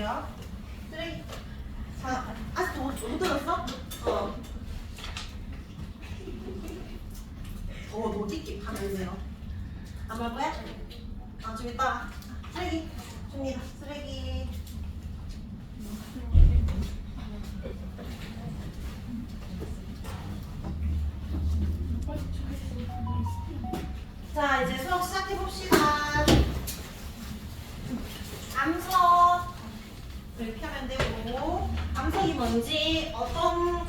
주세요. 쓰레기. 자, 아직도 못 들었어? 너 띠끼 파내세요. 안 말 거야? 좀 이따. 쓰레기 줍니다. 쓰레기. 자, 이제 수업 시작해 봅시다. 암석 이렇게 하면 되고, 암석이 뭔지 어떤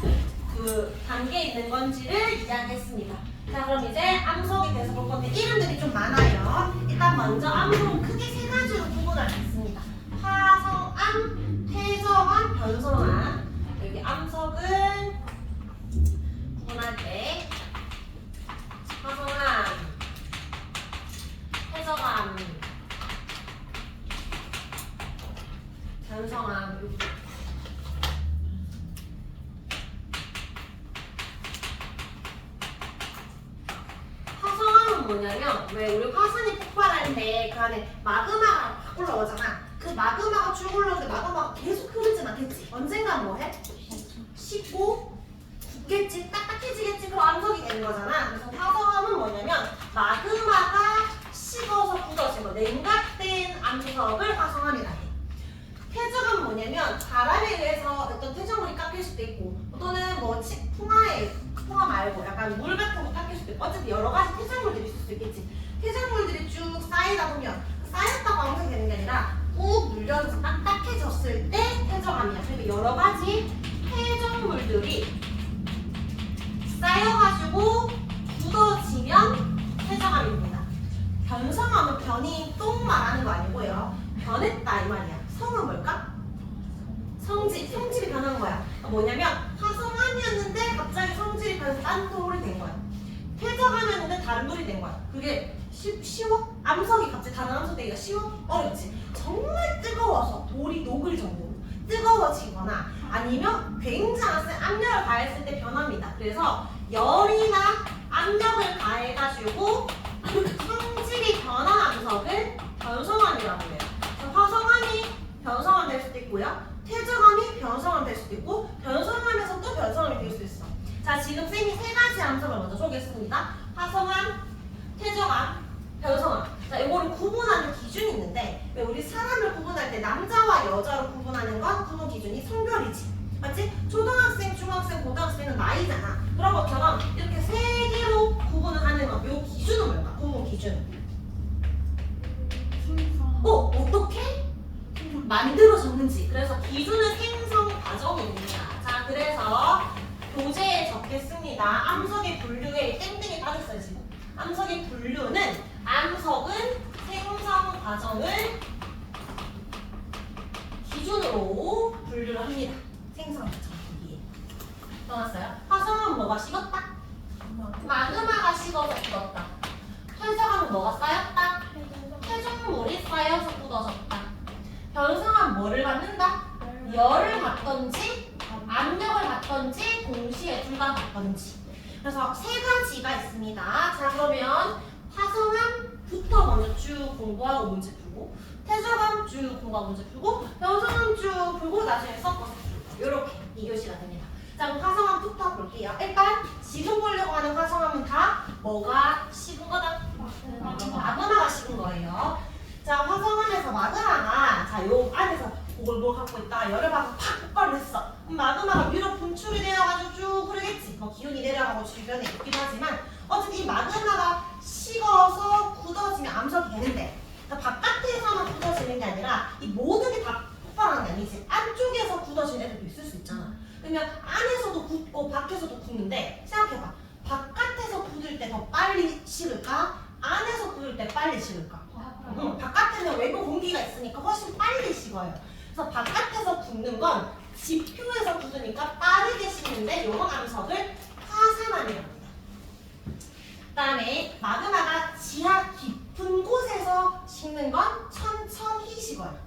그 단계에 있는 건지를 이야기했습니다. 자, 그럼 이제 암석에 대해서 볼 건데 이름들이 좀 많아요. 일단 먼저 암석은 크게 세 가지로 구분할 수 있습니다. 화성암, 퇴적암, 변성암. 여기 암석은 구분할 때 화성암, 퇴적암, 변성암. 화성암은 뭐냐면, 왜 우리 화산이 폭발할 때 그 안에 마그마가 막 올라오잖아. 그 마그마가 쭉 올라오는데 마그마가 계속 흐르진 않겠지. 언젠간 뭐해? 식고 굳겠지, 딱딱해지겠지. 그럼 암석이 되는 거잖아. 그래서 화성암은 뭐냐면 마그마가 식어서 굳어진 거, 냉각된 암석을 화성암이라 해. 퇴적암은 뭐냐면 바람에 의해서 어떤 퇴적물이 깎일 수도 있고, 또는 뭐 풍화 말고 약간 물 같은 거 깎일 수도 있고, 어쨌든 여러 가지 퇴적물들이 있을 수 있겠지. 퇴적물들이 쭉 쌓이다 보면 쌓였다고 암석이 되는 게 아니라 꾹 눌려서 딱딱해졌을 때 퇴적암이야. 그러니까 여러 가지 퇴적물들이 쌓여가지고 굳어지면 퇴적암입니다. 변성암은 변이 똥 말하는 거 아니고요. 변했다 이 말이야. 성은 뭘까? 성질이 변한 거야. 뭐냐면 화성암이었는데 갑자기 성질이 변해서 딴 돌이 된 거야. 퇴적암이었는데 다른 돌이 된 거야. 그게 쉬워? 암석이 갑자기 다른 암석 되기가 쉬워? 어렵지. 정말 뜨거워서 돌이 녹을 정도로 뜨거워지거나 아니면 굉장한 센 압력을 가했을 때 변합니다. 그래서 열이나 압력을 가해가지고 성질이 변한 암석을 변성암이라고 해요. 화성암이 변성암 될 수도 있고요. 퇴적암이 변성암 될 수도 있고, 변성암에서 또 변성암이 될 수도 있어. 자, 지금 쌤이 세 가지 암석을 먼저 소개했습니다. 화성암, 퇴적암, 변성암. 자, 이거를 구분하는 기준이 있는데, 왜 우리 사람을 구분할 때 남자와 여자로 구분하는 건 구분 기준이 성별이지. 맞지? 초등학생, 중학생, 고등학생은 나이잖아. 그런 것처럼 이렇게 세 개로 구분을 하는 거. 요 기준은 뭘까? 구분 기준. 어떻게 만들어졌는지. 그래서 기준은 생성 과정입니다. 자, 그래서 교재에 적겠습니다. 암석의 분류에 땡땡이 빠졌어요 지금. 암석의 분류는 암석은 생성 과정을 기준으로 분류를 합니다. 생성 과정 여기에 떠났어요. 화성은 뭐가 식었다? 마그마가 식어서 굳었다. 퇴적암은 뭐가 쌓였다? 퇴적물이 쌓여서 굳어졌다. 변성암 뭐를 받는다? 열을 받던지 압력을 받던지 동시에 둘 다 받던지. 그래서 세 가지가 있습니다. 자, 그러면 화성암부터 먼저 쭉 공부하고 문제 풀고, 퇴적암 쭉 공부하고 문제 풀고, 변성암 쭉 풀고 나중에 섞어서 풀고, 이렇게 2교시가 됩니다. 자, 그럼 화성암부터 볼게요. 일단 지금 보려고 하는 화성암은 다 뭐가 식은 거다? 마그마가 식은 거예요. 자, 화성암에서 마그마가, 자, 요 안에서 그걸 갖고 있다가 열을 받아서 팍 폭발을 했어. 그럼 마그마가 위로 분출이 되어가지고 쭉 흐르겠지. 뭐 기운이 내려가고 주변에 있기도 하지만 어쨌든 이 마그마가 식어서 굳어지면 암석이 되는데, 그러니까 바깥에서만 굳어지는 게 아니라 이 모든 게 다 폭발하는 게 아니지. 안쪽에서 굳어지는 애들도 있을 수 있잖아. 그러면 안에서도 굳고 밖에서도 굳는데, 생각해봐. 바깥에서 굳을 때 더 빨리 식을까? 안에서 굳을 때 빨리 식을까? 바깥에는 외부 공기가 있으니까 훨씬 빨리 식어요. 그래서 바깥에서 굳는 건 지표에서 굳으니까 빠르게 식는데, 요런 암석을 화산암이라고 합니다. 그 다음에 마그마가 지하 깊은 곳에서 식는 건 천천히 식어요.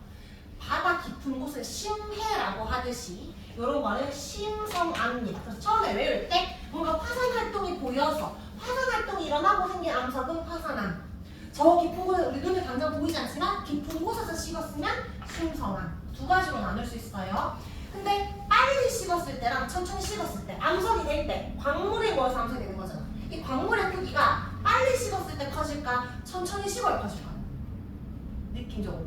바다 깊은 곳을 심해라고 하듯이 요런 거는 심성암입니다. 그래서 처음에 외울 때 뭔가 화산 활동이 보여서 화산 활동이 일어나고 생긴 암석은 화산암. 저 깊은 곳에 우리 눈에 당장 보이지 않지만 깊은 곳에서 식었으면 심성암. 두 가지로 나눌 수 있어요. 근데 빨리 식었을 때랑 천천히 식었을 때, 암석이 될 때, 광물이 모여서 암석이 되는 거잖아. 이 광물의 크기가 빨리 식었을 때 커질까, 천천히 식어야 커질까? 느낌적으로.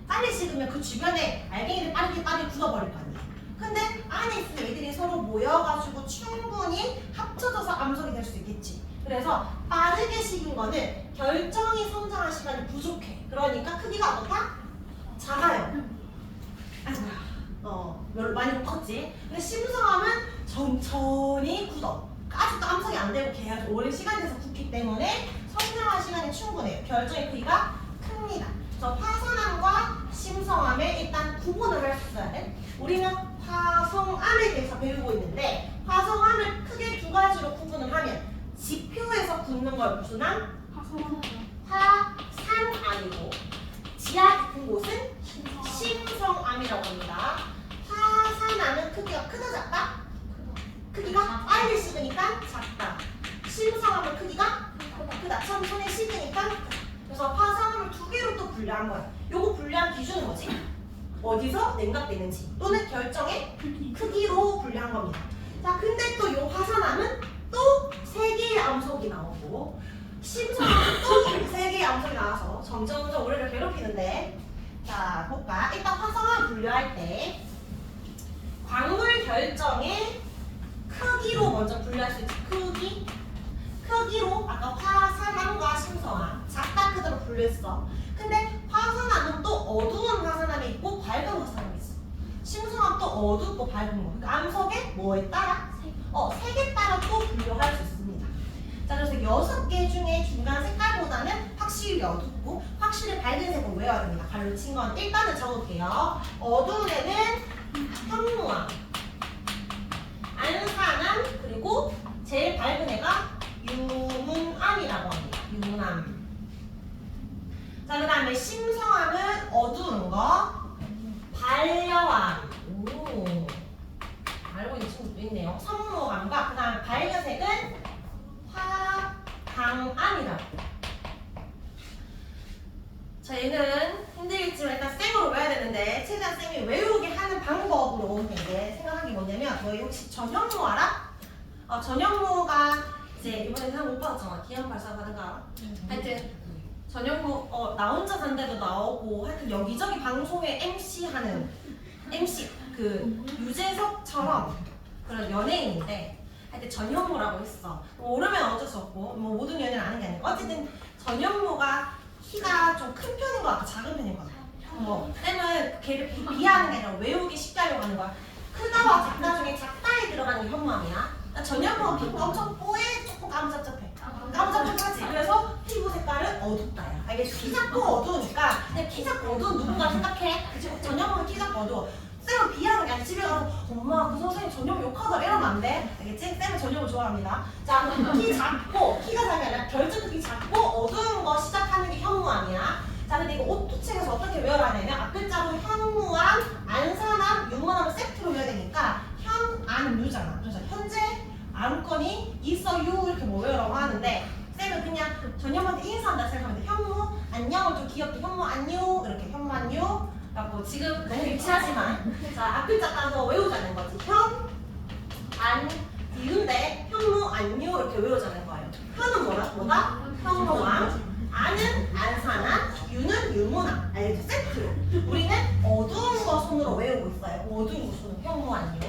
빨리 식으면 그 주변에 알갱이를 빠르게 굳어버릴 거 아니야. 근데 안에 있으면 얘들이 서로 모여가지고 충분히 합쳐져서 암석이 될 수 있겠지. 그래서 빠르게 식은 거는 결정이 성장할 시간이 부족해. 그러니까 크기가 어떻다? 작아요. 별로 많이 못 컸지. 근데 심성암은 천천히 굳어. 아직도 암석이 안 되고 계속 오랜 시간이 돼서 굳기 때문에 성장할 시간이 충분해요. 결정의 크기가 큽니다. 그래서 화산암과 심성암에 일단 구분을 할 수 있어야 돼. 우리는 화성암에 대해서 배우고 있는데 화성암을 크게 두 가지로 구분을 하면 지표에서 굳는 걸 무슨 암? 화산암이고 지하 깊은 곳은 심성암이라고 합니다. 화산암은 크기가 크다 작다? 크기가 빨리 식으니까 작다. 심성암은 크기가 크다. 천천히 식으니까 크다. 그래서 화산암을 두 개로 또 분류한 거야. 요거 분류한 기준은 뭐지? 어디서 냉각되는지 또는 결정의 크기로 분류한 겁니다. 자, 근데 또 요 화산암은 또 세 개의 암석이 나오고 심성암은 또 세 개의 암석이 나와서 점점 우리를 괴롭히는데, 자 볼까? 일단 화성암 분류할 때 광물 결정의 크기로 먼저 분류할 수 있지. 크기로 아까 화산암과 심성암 작다 크다로 분류했어. 근데 화산암은 또 어두운 화산암이 있고 밝은 화산암이 있어. 심성암 또 어둡고 밝은 거. 그러니까 암석의 뭐에 따라? 색에 따라 또 분류할 수 있습니다. 자, 그래서 6개 중에 중간 색깔보다는 확실히 어둡고 확실히 밝은 색을 외워야 됩니다. 가로 친 건 일단은 적을게요. 어두운 애는 현무암, 안산암, 그리고 제일 밝은 애가 유문암이라고 합니다. 유문암. 자, 그 다음에 심성암은 어두운 거, 반려암. 오, 알고 있는 친구도 있네요. 성모암과 그 다음에 밝은 색은 화강암이라고. 자, 얘는 힘들겠지만 일단 쌩으로 외워야 되는데 최대한 쌩이 외우게 하는 방법으로 이제 생각한 게 뭐냐면, 너희 혹시 전현무 알아? 전현무가 이제 이번에 상 못 받았잖아. 기념 발사 받은 거 알아? 하여튼 전현무 나 혼자 산데도 나오고 하여튼 여기저기 방송에 MC 그 유재석처럼 그런 연예인인데 하여튼 전현무라고 있어. 모르면 어쩔 수 없고 뭐 모든 연예인 아는 게 아니고 어쨌든 전현무가 키가 좀 큰 편인 것 같아, 작은 편인 것 같아. 쌤은 걔를 비하하는 게 아니라 외우기 쉽게 하려고 하는 거야. 크다와 작다 중에 작다에 들어가는 게 현무암이야. 전현무가 피부가 엄청 뽀해, 조금 까무잡잡해. 까무잡잡하지. 그래서 피부 색깔은 어둡다야. 알겠지? 키 작고 어두우니까 그냥 키 작고 어두운 누군가 생각해. 그치? 전현무는 키 작고 어두워. 쌤은 비하는 게 아니라 집에 가서 엄마 그 선생님 전현무 욕하더라 이러면 안 돼. 알겠지? 쌤은 전현무 좋아합니다. 자, 키 작고 키가 작은 게 아니라 결정 크기 작고 어두운 거 시작하는 게 현무암이야. 자, 근데 이거 오투책에서 어떻게 외워야 되냐면 앞글자로 현무암, 안산암, 유문암을 세트로 외워야 되니까 현안유잖아. 그래서 현재 암건이 있어요 이렇게 뭐 외우라고 하는데 쌤은 그냥 전현무한테 인사한다 생각하면 돼. 현무 안녕을 좀 귀엽게 현무 안유 이렇게 현무 안유. 그래갖고 지금 너무 유치하지만 자 앞글자 따서 외우자는 거지. 현, 안, 이은데 현무 안유 이렇게 외우자는 거예요. 현은 뭐다? 현무암. 안은 안산암, 유는 유문암. 알겠죠? 세트로. 우리는 어두운 거 손으로 외우고 있어요. 어두운 거 손으로 현무 안유.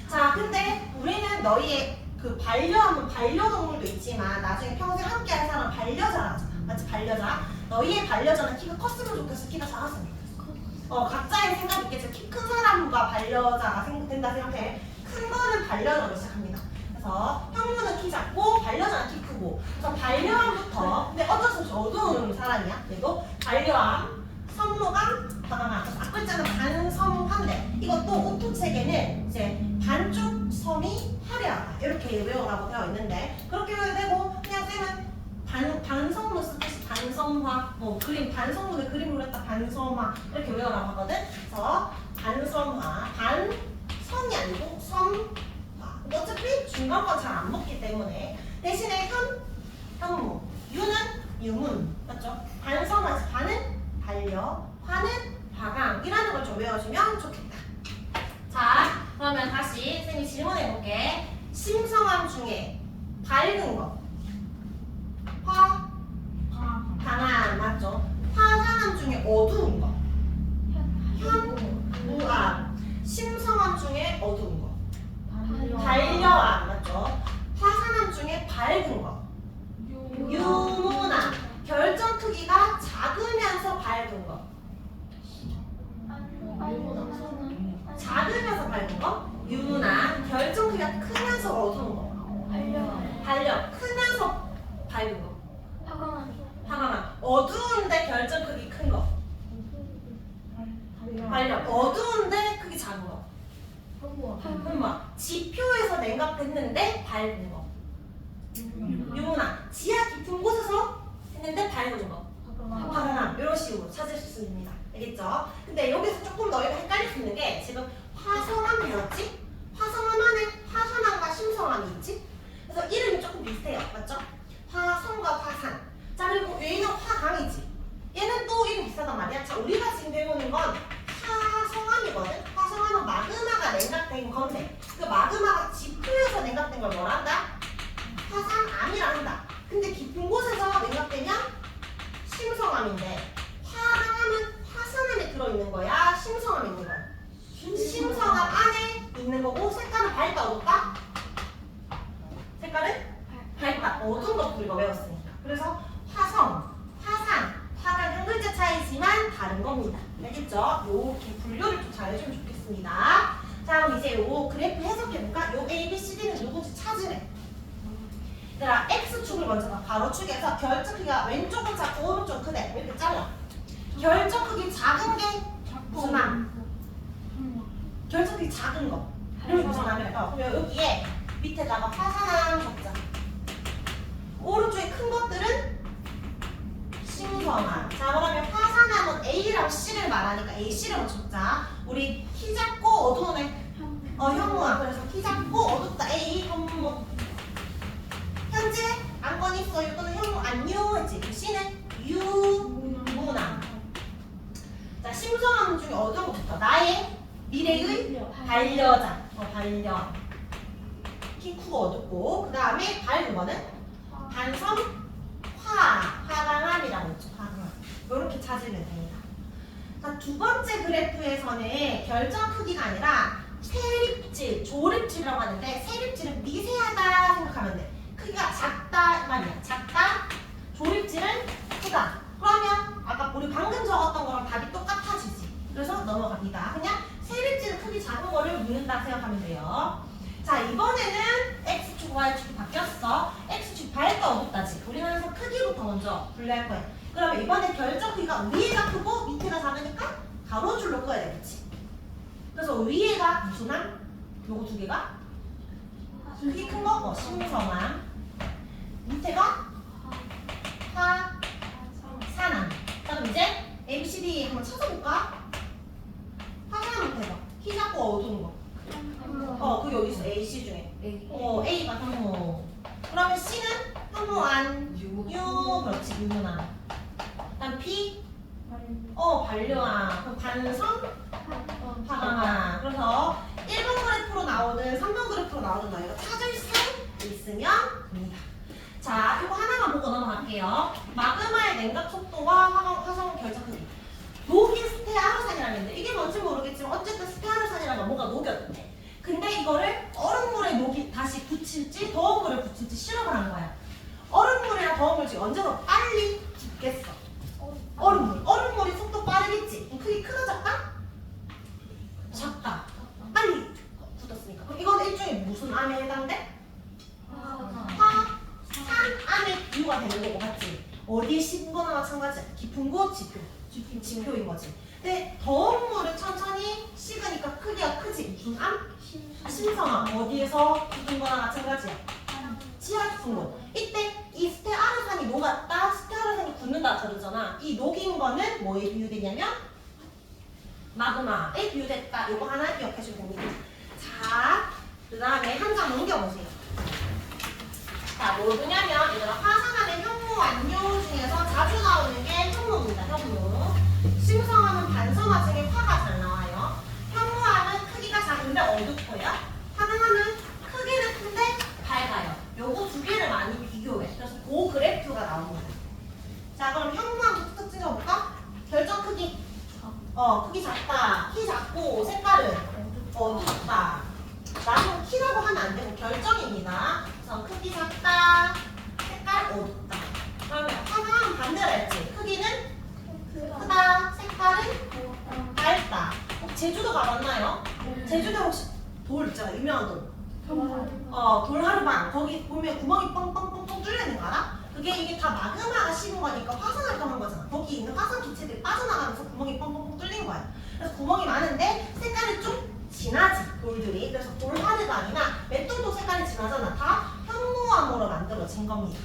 자, 근데 우리는 너희의 그 반려하면 반려동물도 있지만 나중에 평생 함께 할 사람은 반려자라잖아. 맞지? 반려자. 너희의 반려자는 키가 컸으면 좋겠어? 키가 작았으면 좋겠어? 각자의 생각이 있겠지만 키 큰 사람과 반려자가 된다 생각해. 큰 거는 반려자로 시작합니다. 그래서 현무는 키 작고 반려자는 키 크고. 그래서 반려암부터, 근데 어쩔 수 없이 어두운 사람이야. 그래도 반려암, 선무감, 화강암. 앞글자는 반섬화인데 이것도 오토책에는 이제 반쪽 섬이 화려하다 이렇게 외우라고 되어 있는데 그렇게 외워도 되고 그냥 쌤은 반성문 쓰듯이 반성화, 뭐 그림 반성문을 그림으로 했다 반성화 이렇게 외우라고 하거든. 그래서 반성화, 반성이 아니고 섬화. 어차피 중간 건 잘 안 먹기 때문에 대신에 현무, 유는 유문, 맞죠? 반성화에서 반은 반려, 화는 화강이라는 걸 좀 외워주면 좋겠다. 자, 그러면 다시 선생님이 질문해볼게. 심성암 중에 밝은 거. 방암 맞죠? 화산암 중에 어두운 거. 현무암. 심성암 중에 어두운 거. 반려암 맞죠? 화산암 중에 밝은 거. 유문암. 결정 크기가 작으면서 밝은 거. 작으면서 밝은 거. 유문암. 결정 크기가 크면서 어두운 거. 반려. 크면서 밝은 거. 화강암. 어두운데 결정 크기 큰 거. 반려. 어두운데 크기 작은 거. 현무암. 지표에서 냉각됐는데 밝은 거. 유문암. 지하 깊은 곳에서 했는데 밝은 거. 화강암. 이런 식으로 찾을 수 있습니다. 알겠죠? 근데 여기서 조금 너희가 헷갈릴 수 있는 게 지금 화성암 배웠지? 화성암 안에 화산암과 심성암이 있지? 그래서 이름이 조금 비슷해요. 맞죠? 화성과 화산. 자, 그리고 얘는 화강이지. 얘는 또 이름 비슷하단 말이야. 자, 우리가 지금 배우는 건 화성암이거든. 화성암은 마그마가 냉각된 건데 그 마그마가 지표에서 냉각된 걸 뭐라 한다? 화산암이라 한다. 근데 깊은 곳에서 냉각되면 심성암인데 화강암은 화산암에 들어있는 거야? 심성암에 있는 거야? 심성암 안에 있는 거고 색깔은 밝다 어둡다? 색깔은 밝다. 어두운 것도 우리가 외웠으니까. 그래서 화성, 화산, 화강 한 글자 차이지만 다른 겁니다. 알겠죠? 이렇게 분류를 좀 잘해주면 좋겠습니다. 자, 그럼 이제 요 그래프 해석해볼까? 요 A, B, C, D는 누군지 찾으래. 얘들아, X축을 먼저 봐. 가로축에서 결정 크기가 왼쪽은 작고 오른쪽은 크대. 이렇게 잘라. 결정 크기 작은 게 무슨 암? 결정 크기 작은 거. 이렇게 무슨 암이래? 그러면 여기에 밑에다가 화산암 적자. 오른쪽에 큰 것들은 심성암. 자, 그러면 화산암은 A랑 C를 말하니까 A, C를 먼저 적자. 우리 키 작고 어두운 애 현무암. 그래서 키 작고 어둡다 A, 현무. 현재 안건 있어. 이거는 현무 안유 했지. C는 유무암. 자, 심성암 중에 어두운 것부터 나의 미래의 반려자. 반려. 키 크고 어둡고. 그 다음에 밝은 거는 반성 화강암이라고 했죠. 화강암. 이렇게 찾으면 됩니다. 자, 두 번째 그래프에서는 결정 크기가 아니라 세립질, 조립질이라고 하는데 세립질은 미세하다 생각하면 돼. 크기가 작다 말이야. 작다, 조립질은 크다. 그러면 아까 우리 방금 적었던 거랑 답이 똑같아지지. 그래서 넘어갑니다. 그냥 세립질은 크기 작은 거를 묻는다 생각하면 돼요. 자, 이번에는 X축, Y축이 바뀌었어. X축 밝다 어둡다지. 우리는 항상 크기부터 먼저 분류할 거야. 그러면 이번에 결정 크기가 위에가 크고 밑에가 작으니까 가로줄로 꺼야 되겠지. 그래서 위에가 무슨 암? 요거 두 개가? 크기 큰 거? 심성암. 밑에가 화산암. 자, 그럼 이제 ABCD 한번 찾아볼까? 화산암 대박. 키 작고 어두운 거. 그게 어디 있어? A, C 중에. A가 현무. 그러면 C는 현무안, 유, 그렇지, 유문암. 그다음 B, 반려암. 그럼 반성, 화강암. 그래서 1번 그래프로 나오든 3번 그래프로 나오든 너희가 찾을 수 있으면 됩니다. 자, 이거 하나만 보고 넘어갈게요. 마그마의 냉각 속도와 화성 결정 크기. 녹인 스테아르산이라는 게 있는데 이게 뭔지 모르겠지만 어쨌든 스테아르산이라는 건 뭐가 녹였대. 근데 이거를 얼음물에 다시 붙일지 더운 물에 붙일지 실험을 한 거야. 얼음물이랑 더운 물이 언제 더 빨리 굳겠어? 얼음물이 속도 빠르겠지? 그럼 크기 크다 작다? 작다. 빨리 굳었으니까. 그럼 이건 일종의 무슨 암에 해당돼? 화산암의 비유가 되는 거고 맞지? 어디에 씹은 거나 마찬가지야. 깊은 곳 지표인 거지. 근데 더운 물을 천천히 식으니까 크기가 크지. 무슨 암? 심성암. 어디에서 굳은 거나 마찬가지야. 지하 깊은 곳. 이때 이 스테아르산이 녹았다, 스테아르산이 굳는다 그러잖아. 이 녹인 거는 뭐에 비유되냐면 마그마에 비유됐다. 이거 하나 기억하시면 됩니다. 자, 그 다음에 한 장 넘겨보세요. 자, 뭐냐면 얘들아 화산암의 현무, 안유 중에서 자주 나오는 게 현무입니다. 현무. 심성암은 반성화 중에 화가 잘 나와요. 작다. 키 작고 색깔은 어둡다. 나는 키라고 하면 안 되고 결정입니다. 우선 크기 작다. 색깔 어둡다. 그러면 화강은 반대로 했지. 크기는 크다. 색깔은 밝다. 제주도 가봤나요? 제주도 혹시 돌 있잖아. 유명한 돌. 돌하르방. 거기 보면 구멍이 뻥뻥뻥뻥 뚫리는 거 알아? 이게 다 마그마가 식은 거니까 화산을 떠는 거잖아. 거기 있는 화산 기체들이 빠져나가면서 구멍이 뻥뻥뻥 뚫린 거야. 그래서 구멍이 많은데 색깔이 좀 진하지, 돌들이. 그래서 돌하르방이나 맷돌도 색깔이 진하잖아. 다 현무암으로 만들어진 겁니다.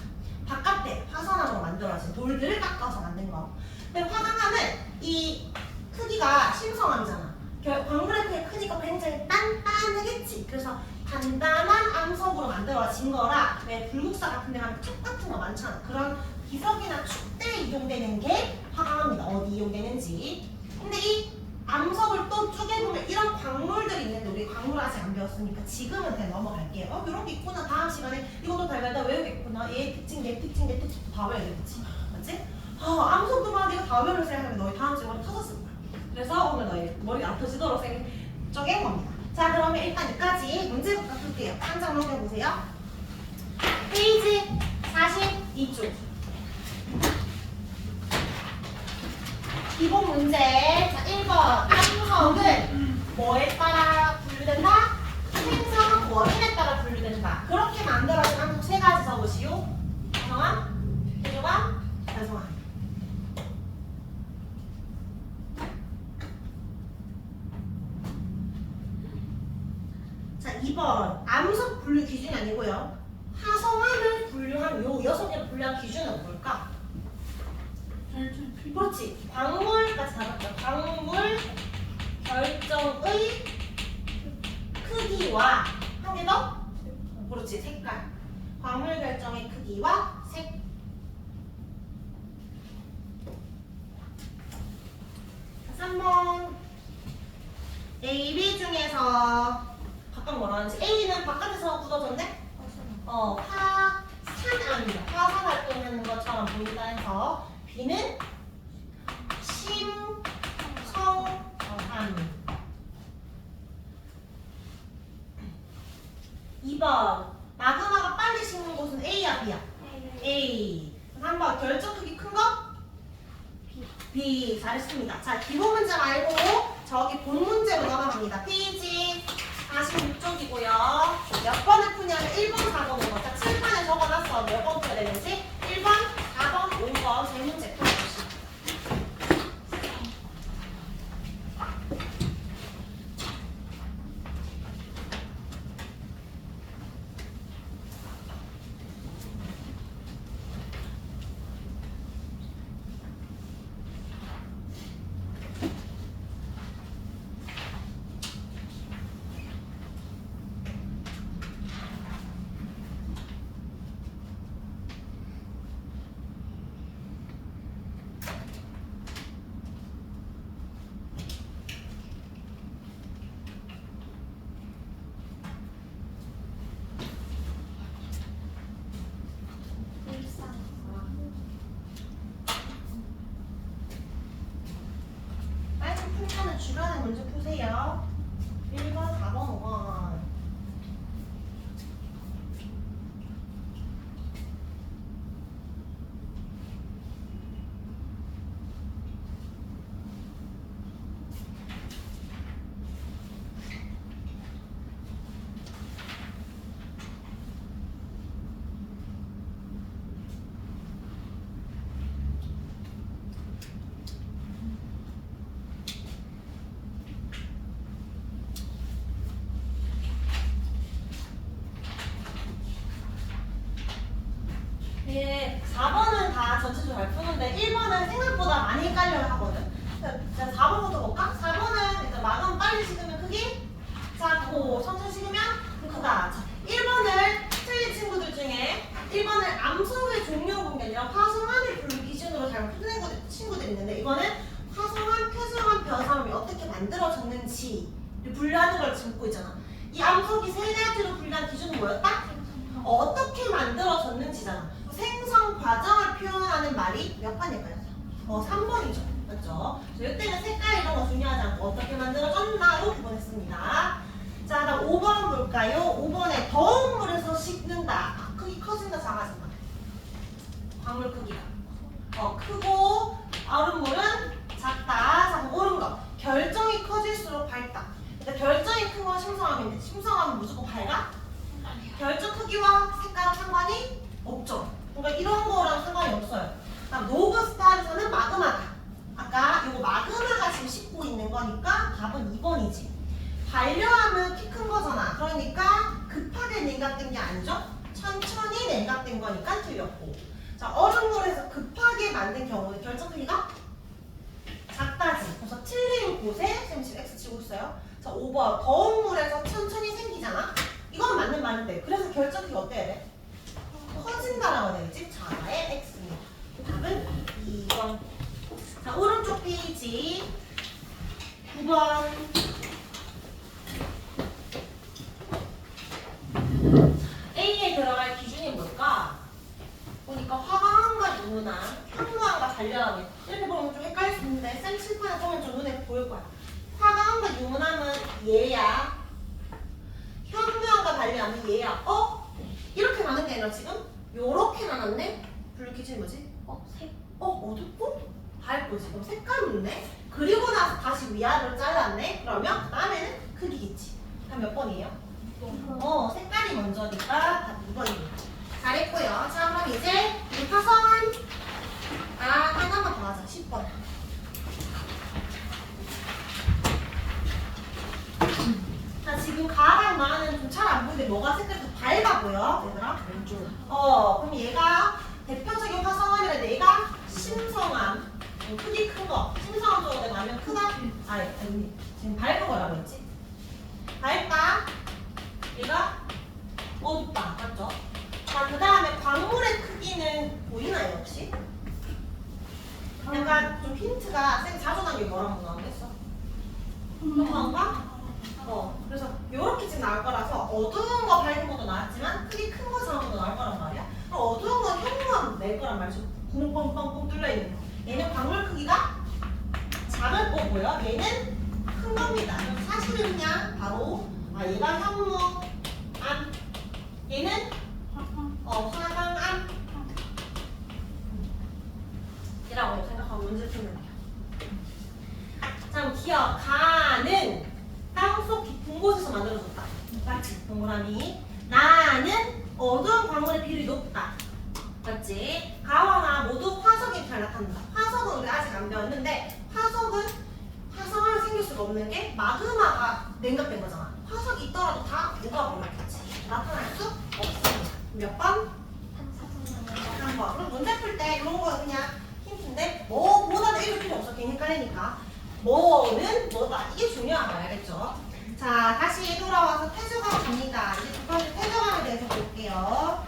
바깥에 화산암으로 만들어진 돌들을 깎아서 만든 거. 근데 화강암은 이 크기가 심성암이잖아. 광물의 크기가 굉장히 단단하겠지. 그래서 단단한 암석으로 만들어진 거라 왜 불국사 같은 데 가면 툭 같은 거 많잖아. 그런 기석이나 축대에 이용되는 게 화강암입니다. 어디 이용되는지. 근데 이 암석을 또 쪼개보면 이런 광물들이 있는데 우리 광물 아직 안 배웠으니까 지금은 그냥 넘어갈게요. 이런 게 있구나. 다음 시간에 이것도 달달달 외우겠구나. 얘 특징, 얘 특징, 얘 특징 다 외우겠지. 맞지? 암석도 막 내가 다 외울 생각하면 너희 다음 주에 머리 터졌을 거야. 그래서 오늘 너희 머리 안 터지도록 쪼갠 겁니다. 자, 그러면 일단 여기까지 문제부터 풀게요. 한 장 넘겨보세요. 페이지 42쪽. 기본 문제. 자, 1번. 암석은 뭐에 따라 분류된다? 생성 원인에 따라 분류된다. 그렇게 만들어진 암석 세 가지 적으시오. 화성암, 태조암, 변성암. 자, 2번. 암석 분류 기준이 아니고요. 화성암을 분류한 요 6개를 분류한 기준은 뭘까? 그렇지. 광물까지 잡았죠. 광물 결정의 크기와 한 개 더? 그렇지. 색깔. 광물 결정의 크기와 색. 자, 3번. A, B 중에서 각각 뭐라는지. A는 바깥에서 굳어졌네? 화산암이다. 화산 활동하는 것처럼 보인다 해서 B는 심성암. 2번. 마그마가 빨리 식는 곳은 A야, B야? A. 3번. 결정 크기 큰 거? B. 잘했습니다. 자, 기본 문제 말고 저기 본 문제로 넘어갑니다. 페이지 46쪽이고요. 몇 번을 푸냐면 1번, 4번, 5번. 자, 칠판에 적어놨어. 몇 번 풀어야 되는지. 1번, 4번, 5번 세 문제 풀어주시고. 풀면은 주변에 먼저 푸세요. 1번, 4번, 5번. 예, 4번은 다 전체적으로 잘 푸는데 1번은 생각보다 많이 헷갈려 하거든. 자, 4번부터 볼까? 4번은 일단 마감 빨리 식으면 크기 작고 천천히 식으면 크다. 자, 1번을 틀린 친구들 중에 1번을 암석의 종류로 본 게 아니라 화성암의 분류 기준으로 잘 푸는 친구들이 있는데 이거는 화성암, 퇴성암, 변성암이 어떻게 만들어졌는지 분류하는 걸 지금 보고 있잖아. 이 암석이 세 가지로 분류한 기준은 뭐였다? 어떻게 만들어졌는지잖아. 생성 과정을 표현하는 말이 몇 번일까요? 3번이죠. 맞죠? 이때는 색깔 이런 거 중요하지 않고 어떻게 만들어졌나로 구분했습니다. 자, 다음 5번 볼까요? 5번에 더운 물에서 식는다. 크기 커진다, 작아진다. 광물 크기가. 크고 얼음물은 작다. 자, 그럼 옳은 거. 결정이 커질수록 밝다. 근데 결정이 큰 건 심성암인데 심성암은 무조건 밝아? 결정 크기와 색깔과 상관이 없죠. 그러니까 이런 거랑 상관이 없어요. 그다음 노브스타에서는 마그마다. 아까 이거 마그마가 지금 씹고 있는 거니까 답은 2번이지. 반려하면 키 큰 거잖아. 그러니까 급하게 냉각된 게 아니죠. 천천히 냉각된 거니까 틀렸고. 자, 얼음물에서 급하게 만든 경우에 결정 크기가 작다지. 그래서 틀린 곳에 쌤 지금 X 치고 있어요. 자, 5번 더운 물에서 천천히 생기잖아. 이건 맞는 말인데 그래서 결정 크기가 어때야 돼? 커진다라고 되겠지? 자의 X입니다. 답은 2번. 자, 오른쪽 페이지 9번. A에 들어갈 기준이 뭘까? 보니까 화강암과 유문암, 현무암과 반려암이 이렇게 보면 좀 헷갈릴 수 있는데 쌤 칠판에 보면 좀 눈에 보일 거야. 화강암과 유문암은 얘야. 현무암과 반려암은 얘야. 이렇게 나눈 게 아니라 지금 요렇게 나눴네? 분류 기준이 뭐지? 색. 어둡고 밝고 지금 색깔 묻네? 그리고 나서 다시 위아래로 잘랐네? 그러면 그 다음에는 크기겠지. 그럼 몇 번이에요? 색깔이 먼저니까 답 2번입니다. 잘했고요. 자, 그럼 이제 우리 파선 하나만 더 하자. 10번. 자, 지금 가랑 나는 좀 잘 안 보이는데 뭐가 색깔이 더 밝아 보여? 얘들아? 왼쪽. 그럼 얘가 대표적인 화성암이라 얘가 심성암. 크기 큰 거. 심성암 쪽으로 가면 크다? 아니, 지금 밝은 거라고 했지? 밝다. 얘가 어둡다. 맞죠? 자, 그 다음에 광물의 크기는 보이나요, 혹시? 약간 좀 힌트가 쌤 자주 나온 게 뭐라고 나오겠어? 그런가? 그래서 요렇게 지금 나올 거라서 어두운 거 밝은 것도 나왔지만 크기 큰 거 작은 것도 나올 거란 말이야. 그럼 어두운 건 현무암 낼 거란 말이죠. 구멍 뻥뻥뻥 뚫려 있는 거. 얘는 광물 크기가 작을 거고요. 얘는 큰 겁니다. 그럼 사실은 그냥 바로 얘가 현무암, 얘는 화강암 이라고 생각하고 문제 풀면 돼요. 자, 기억 가는 땅속 깊은 곳에서 만들어졌다. 맞지? 동그라미. 나는 어두운 광물의 비율이 높다. 맞지? 가와나 모두 화석이 잘 나타난다. 화석은 우리 아직 안 배웠는데 화석은 화성을 생길 수가 없는 게 마그마가 냉각된 거잖아. 화석이 있더라도 다 녹아버렸겠지. 나타날 수 없습니다. 몇 번? 3번. 그럼 문제 풀 때 이런 거 그냥 힌트인데 뭐보다는 읽을 필요 없어. 괜히 헷갈리니까. 뭐는 뭐다. 이게 중요한 거 알겠죠? 자, 다시 돌아와서 태조감 갑니다. 이제 두 번째 태조감에 대해서 볼게요.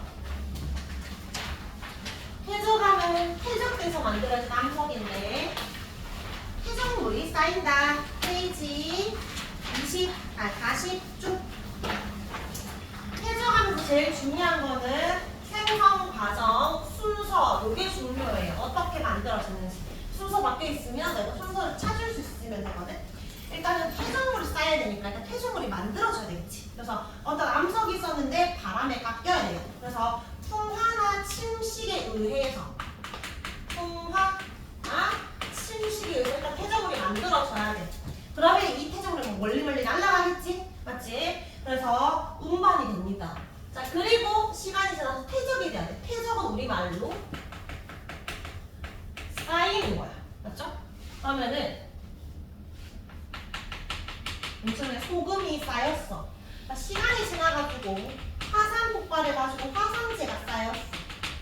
태조감은 퇴적돼서 만들어진 암석인데 퇴적물이 쌓인다. 페이지 40쪽. 퇴적하면서 제일 중요한 거는 생성 과정, 순서, 이게 중요해요. 어떻게 만들어지는지. 순서 바뀌어 있으면 내가 순서를 찾을 수 있으면 되거든. 일단은 퇴적물이 쌓여야 되니까 일단 퇴적물이 만들어져야 되겠지. 그래서 어떤 암석이 있었는데 바람에 깎여야 돼요. 그래서 풍화나 침식에 의해서 일단 퇴적물이 만들어져야 돼. 그러면 이 퇴적물이 멀리 날아가겠지? 맞지? 그래서 운반이 됩니다. 자, 그리고 시간이 지나서 퇴적이 돼야 돼. 퇴적은 우리말로 쌓이는 거야. 맞죠? 그러면은 엄청나게 소금이 쌓였어. 그러니까 시간이 지나가지고 화산 폭발해가지고 화산재가 쌓였어.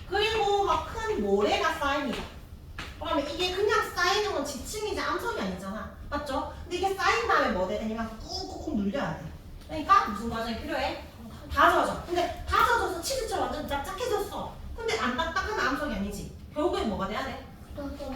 그리고 막 큰 모래가 쌓입니다. 그러면 이게 그냥 쌓이는 건 지층이지 암석이 아니잖아. 맞죠? 근데 이게 쌓인 다음에 뭐 돼야 되냐면 꾹꾹꾹 눌려야 돼. 그러니까 무슨 과정이 필요해? 다져져. 근데 다져져서 치즈처럼 완전 납작해졌어. 근데 안 딱딱한 암석이 아니지. 결국엔 뭐가 돼야 돼?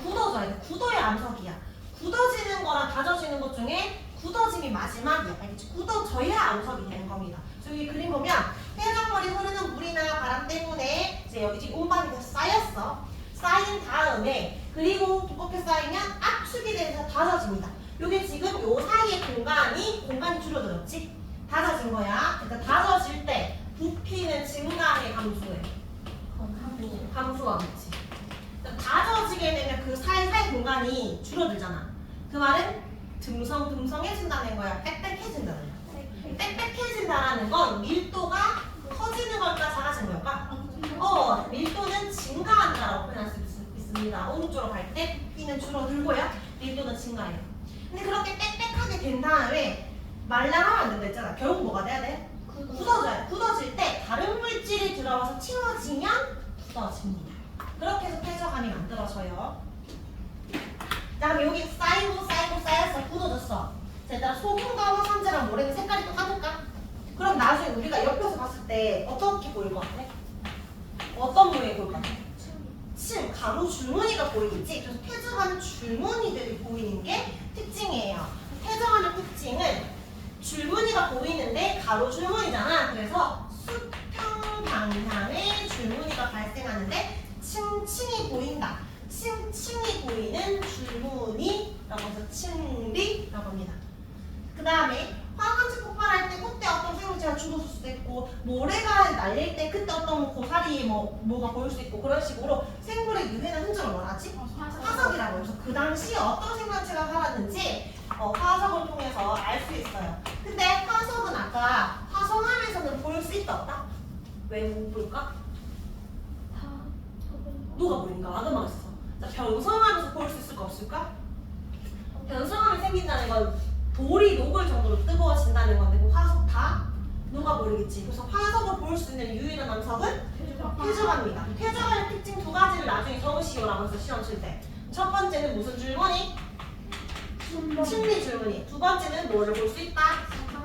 굳어져야 돼. 굳어야 암석이야. 굳어지는 거랑 다져지는 것 중에 굳어짐이 마지막이야. 알겠지? 굳어져야 암석이 되는 겁니다. 여기 그림 보면 퇴적물이 흐르는 물이나 바람 때문에 이제 여기 지금 운반이 돼서 쌓였어. 쌓인 다음에 그리고 두껍게 쌓이면 압축이 되면서 닫아집니다. 요게 지금 요 사이의 공간이 줄어들었지? 닫아진 거야. 일단 닫아질 때 부피는 증가해 감소해? 감소하겠지. 닫아지게 되면 그 사이 공간이 줄어들잖아. 그 말은 듬성듬성해진다는 거야. 빽빽해진다는 거야. 빽빽해진다는 건 밀도가 커지는 걸까 작아지는 걸까? 밀도는 증가한다라고 표현할 수 있습니다. 오른쪽으로 갈 때 부피는 줄어들고요. 밀도는 증가해요. 근데 그렇게 빽빽하게 된 다음에 말랑하면 안 된다 했잖아. 결국 뭐가 돼야 돼? 굳어져요. 굳어질 때 다른 물질이 들어와서 채워지면 굳어집니다. 그렇게 해서 폐저감이 만들어져요. 자, 그럼 여기 쌓여서 굳어졌어. 자, 일단 소금과 화산재랑 모래는 색깔이 똑같을까? 그럼 나중에 우리가 옆에서 봤을 때 어떻게 보일 것 같아? 어떤 모양이 보일 것 같아? 가로 줄무늬가 보이겠지? 그래서 폐저감은 줄무늬들이 보이는 게 특징이에요. 폐저감의 특징은 줄무늬가 보이는데 가로 줄무늬잖아. 그래서 수평 방향의 줄무늬가 발생하는데 층층이 보인다. 층층이 보이는 줄무늬라고 해서 층리라고 합니다. 그 다음에 화산재 폭발할 때 그때 어떤 생물체가 죽었을 수도 있고 모래가 날릴 때 그때 어떤 고사리 뭐가 보일 수 있고 그런 식으로 생물의 유해나 흔적을 말하지? 화석이라고 해서 그 당시에 어떤 생명체가 살았는지 화석을 통해서 알 수 있어요. 근데 화석은 아까 화성암에서는 볼 수 있다 없다? 왜 못 볼까? 누가 보니까 아그마가 있어. 자, 변성암에서 볼 수 있을까 없을까? 변성암이 생긴다는 건 돌이 녹을 정도로 뜨거워진다는 건데 그 화석 다 누가 모르겠지. 그래서 화석을 볼 수 있는 유일한 암석은 폐저감입니다. 폐저감의 특징 두 가지를 나중에 적으시오라고 해서 시험 칠 때. 첫 번째는 무슨 줄무늬? 층리 줄무늬. 두 번째는 뭐를 볼 수 있다?